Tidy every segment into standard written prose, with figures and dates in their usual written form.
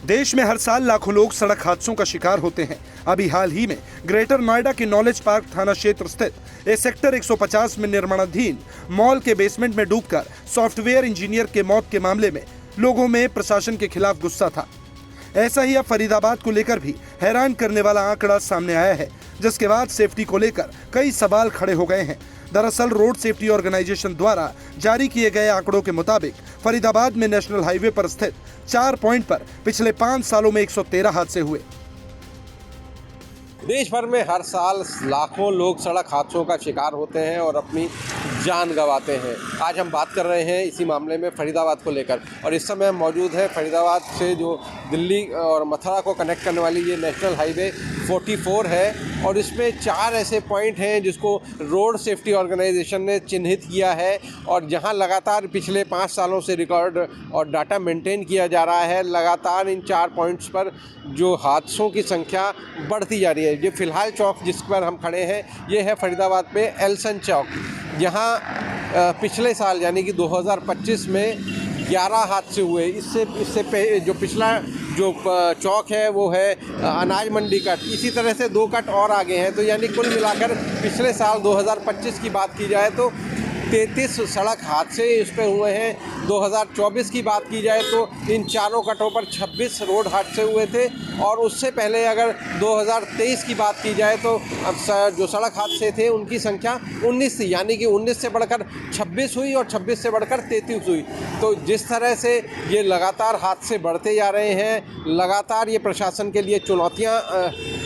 देश में हर साल लाखों लोग सड़क हादसों का शिकार होते हैं। अभी हाल ही में ग्रेटर नोएडा के नॉलेज पार्क थाना क्षेत्र स्थित एक सेक्टर 150 में निर्माणाधीन मॉल के बेसमेंट में डूबकर सॉफ्टवेयर इंजीनियर के मौत के मामले में लोगों में प्रशासन के खिलाफ गुस्सा था। ऐसा ही अब फरीदाबाद को लेकर भी हैरान करने वाला आंकड़ा सामने आया है, जिसके बाद सेफ्टी को लेकर कई सवाल खड़े हो गए हैं। दरअसल रोड सेफ्टी ऑर्गेनाइजेशन द्वारा जारी किए गए आंकड़ों के मुताबिक फरीदाबाद में नेशनल हाईवे पर स्थित 4 पॉइंट पर पिछले 5 सालों में 113 हादसे हुए। देश भर में हर साल लाखों लोग सड़क हादसों का शिकार होते हैं और अपनी जान गंवाते हैं। आज हम बात कर रहे हैं इसी मामले में फरीदाबाद को लेकर, और इस समय हम मौजूद हैं फरीदाबाद से जो दिल्ली और मथुरा को कनेक्ट करने वाली ये नेशनल हाईवे 44 है, और इसमें 4 ऐसे पॉइंट हैं जिसको रोड सेफ्टी ऑर्गेनाइजेशन ने चिन्हित किया है और जहां लगातार पिछले 5 सालों से रिकॉर्ड और डाटा मेंटेन किया जा रहा है। लगातार इन 4 पॉइंट्स पर जो हादसों की संख्या बढ़ती जा रही है। ये फ़िलहाल चौक जिस पर हम खड़े हैं ये है फरीदाबाद में एल्सन चौक। यहाँ पिछले साल यानी कि 2025 में 11 हादसे हुए। इससे जो पिछला जो चौक है वो है अनाज मंडी कट, इसी तरह से 2 कट और आगे हैं। तो यानी कुल मिलाकर पिछले साल 2025 की बात की जाए तो 33 सड़क हादसे इस पर हुए हैं। 2024 की बात की जाए तो इन चारों कटों पर 26 रोड हादसे हुए थे, और उससे पहले अगर 2023 की बात की जाए तो जो सड़क हादसे थे उनकी संख्या 19 थी, यानी कि 19 से बढ़कर 26 हुई और 26 से बढ़कर 33 हुई। तो जिस तरह से ये लगातार हादसे बढ़ते जा रहे हैं, लगातार ये प्रशासन के लिए चुनौतियाँ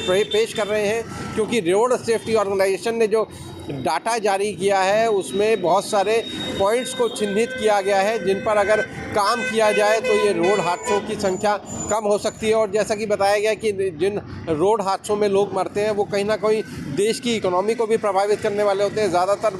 पेश कर रहे हैं, क्योंकि रोड सेफ्टी ऑर्गेनाइजेशन ने जो डाटा जारी किया है उसमें बहुत सारे पॉइंट्स को चिन्हित किया गया है जिन पर अगर काम किया जाए तो ये रोड हादसों की संख्या कम हो सकती है। और जैसा कि बताया गया कि जिन रोड हादसों में लोग मरते हैं वो कहीं ना कहीं देश की इकोनॉमी को भी प्रभावित करने वाले होते हैं। ज़्यादातर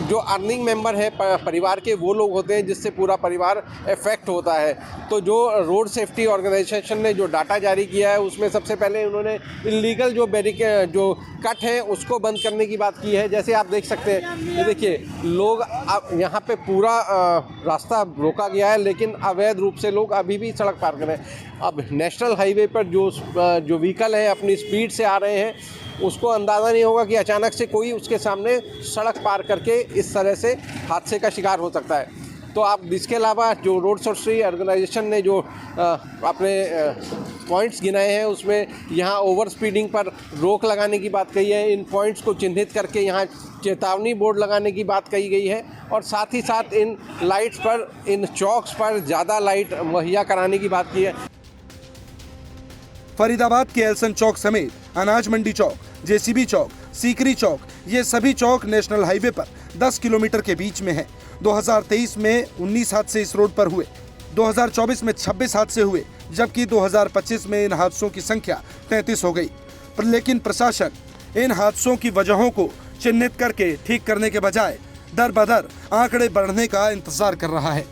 जो अर्निंग मेंबर है परिवार के वो लोग होते हैं जिससे पूरा परिवार इफेक्ट होता है। तो जो रोड सेफ्टी ऑर्गेनाइजेशन ने जो डाटा जारी किया है उसमें सबसे पहले उन्होंने इलीगल जो कट है उसको बंद करने की बात की है। जैसे आप देख सकते हैं, ये देखिए लोग यहाँ पे पूरा रास्ता रोका गया है, लेकिन अवैध रूप से लोग अभी भी सड़क पार कर रहे हैं। अब नेशनल हाईवे पर जो व्हीकल है अपनी स्पीड से आ रहे हैं, उसको अंदाज़ा नहीं होगा कि अचानक से कोई उसके सामने सड़क पार करके इस तरह से हादसे का शिकार हो सकता है। तो आप इसके अलावा जो रोड सेफ्टी ऑर्गेनाइजेशन ने जो अपने पॉइंट्स गिनाए हैं उसमें यहाँ ओवर स्पीडिंग पर रोक लगाने की बात कही है। इन पॉइंट्स को चिन्हित करके यहाँ चेतावनी बोर्ड लगाने की बात कही गई है, और साथ ही साथ इन लाइट्स पर, इन चौक्स पर ज़्यादा लाइट मुहैया कराने की बात की है। फरीदाबाद के एल्सन चौक समेत अनाज मंडी चौक, जेसीबी चौक, सीकरी चौक, ये सभी चौक नेशनल हाईवे पर 10 किलोमीटर के बीच में हैं। 2023 में 19 हादसे इस रोड पर हुए, 2024 में 26 हादसे हुए, जबकि 2025 में इन हादसों की संख्या 33 हो गई। लेकिन प्रशासन इन हादसों की वजहों को चिन्हित करके ठीक करने के बजाय दर बदर आंकड़े बढ़ने का इंतजार कर रहा है।